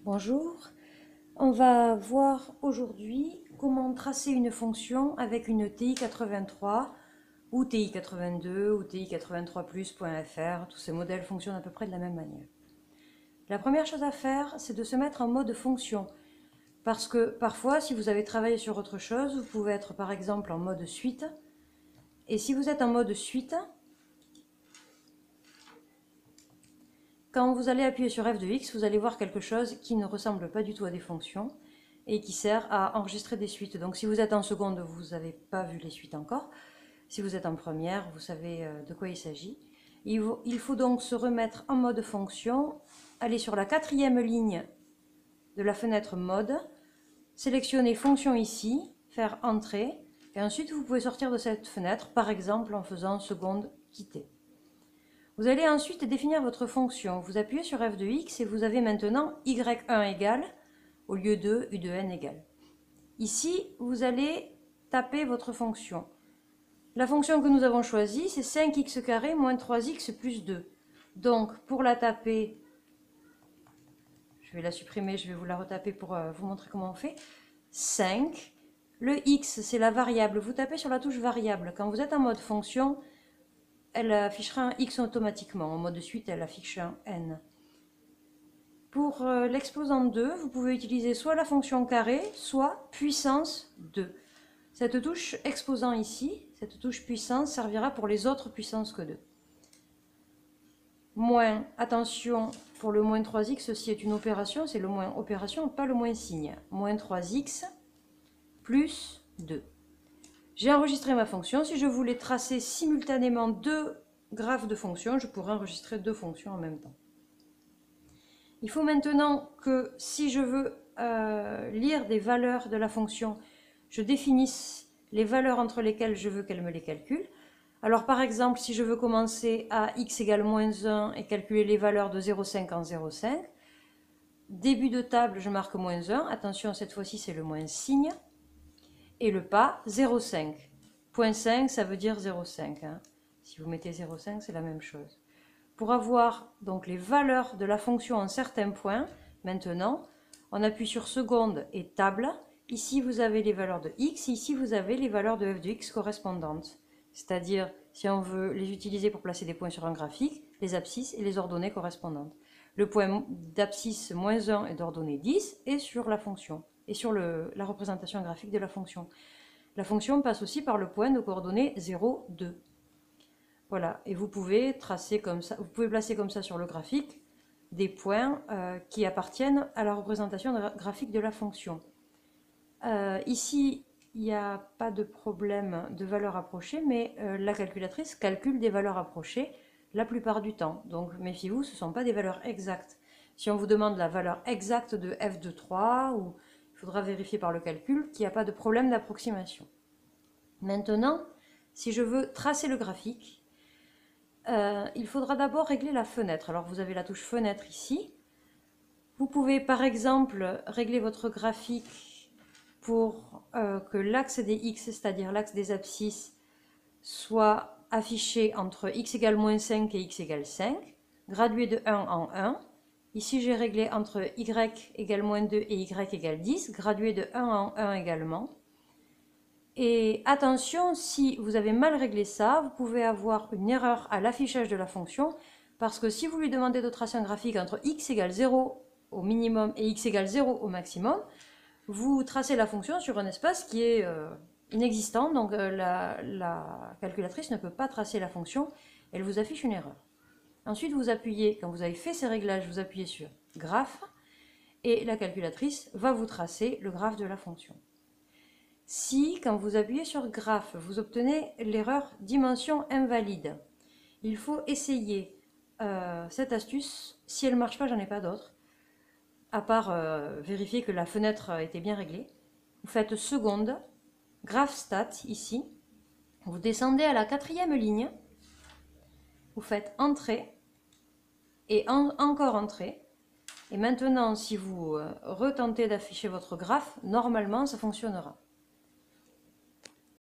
Bonjour, on va voir aujourd'hui comment tracer une fonction avec une TI-83 ou TI-82 ou TI-83+.fr. Tous ces modèles fonctionnent à peu près de la même manière. La première chose à faire, c'est de se mettre en mode fonction. Parce que parfois, si vous avez travaillé sur autre chose, vous pouvez être par exemple en mode suite. Et si vous êtes en mode suite, quand vous allez appuyer sur f de x, vous allez voir quelque chose qui ne ressemble pas du tout à des fonctions et qui sert à enregistrer des suites. Donc si vous êtes en seconde, vous n'avez pas vu les suites encore. Si vous êtes en première, vous savez de quoi il s'agit. Il faut donc se remettre en mode fonction, aller sur la 4e ligne de la fenêtre mode, sélectionner fonction ici, faire entrée, et ensuite vous pouvez sortir de cette fenêtre, par exemple en faisant seconde quitter. Vous allez ensuite définir votre fonction. Vous appuyez sur f de x et vous avez maintenant y1 égale, au lieu de u de n égale. Ici, vous allez taper votre fonction. La fonction que nous avons choisie, c'est 5x carré moins 3x plus 2. Donc, pour la taper, je vais la supprimer, je vais vous la retaper pour vous montrer comment on fait. 5. Le x, c'est la variable. Vous tapez sur la touche variable. Quand vous êtes en mode fonction, elle affichera un x automatiquement. En mode suite, elle affiche un n. Pour l'exposant 2, vous pouvez utiliser soit la fonction carré, soit puissance 2. Cette touche exposant ici, cette touche puissance, servira pour les autres puissances que 2. Moins, attention, pour le moins 3x, ceci est une opération, c'est le moins opération, pas le moins signe. Moins 3x plus 2. J'ai enregistré ma fonction. Si je voulais tracer simultanément deux graphes de fonctions, je pourrais enregistrer deux fonctions en même temps. Il faut maintenant que si je veux lire des valeurs de la fonction, je définisse les valeurs entre lesquelles je veux qu'elle me les calcule. Alors par exemple, si je veux commencer à x égale moins 1 et calculer les valeurs de 0,5 en 0,5, début de table, je marque moins 1. Attention, cette fois-ci, c'est le moins signe. Et le pas, 0,5. Point 5, ça veut dire 0,5. Hein. Si vous mettez 0,5, c'est la même chose. Pour avoir donc les valeurs de la fonction en certains points, maintenant, on appuie sur seconde et table. Ici, vous avez les valeurs de x, et ici, vous avez les valeurs de f de x correspondantes. C'est-à-dire, si on veut les utiliser pour placer des points sur un graphique, les abscisses et les ordonnées correspondantes. Le point d'abscisse moins 1 est d'ordonnée 10 et sur la fonction, et sur la représentation graphique de la fonction. La fonction passe aussi par le point de coordonnées 0, 2. Voilà, et vous pouvez tracer comme ça, vous pouvez placer comme ça sur le graphique des points qui appartiennent à la représentation graphique de la fonction. Ici, il n'y a pas de problème de valeur approchée, mais la calculatrice calcule des valeurs approchées la plupart du temps. Donc méfiez-vous, ce ne sont pas des valeurs exactes. Si on vous demande la valeur exacte de f de 3, il faudra vérifier par le calcul qu'il n'y a pas de problème d'approximation. Maintenant, si je veux tracer le graphique, il faudra d'abord régler la fenêtre. Alors vous avez la touche fenêtre ici. Vous pouvez par exemple régler votre graphique pour que l'axe des x, c'est-à-dire l'axe des abscisses, soit affiché entre x égale moins 5 et x égale 5, gradué de 1 en 1. Ici j'ai réglé entre y égale moins 2 et y égale 10, gradué de 1 en 1 également. Et attention, si vous avez mal réglé ça, vous pouvez avoir une erreur à l'affichage de la fonction, parce que si vous lui demandez de tracer un graphique entre x égale 0 au minimum et x égale 0 au maximum, vous tracez la fonction sur un espace qui est inexistant, donc la calculatrice ne peut pas tracer la fonction, elle vous affiche une erreur. Ensuite, vous appuyez, quand vous avez fait ces réglages, vous appuyez sur graphe, et la calculatrice va vous tracer le graphe de la fonction. Si, quand vous appuyez sur graphe, vous obtenez l'erreur dimension invalide, il faut essayer cette astuce. Si elle ne marche pas, j'en ai pas d'autre, à part vérifier que la fenêtre était bien réglée. Vous faites seconde, graph stat ici, vous descendez à la 4e ligne, vous faites entrée et encore entrée. Et maintenant, si vous retentez d'afficher votre graphe, normalement ça fonctionnera.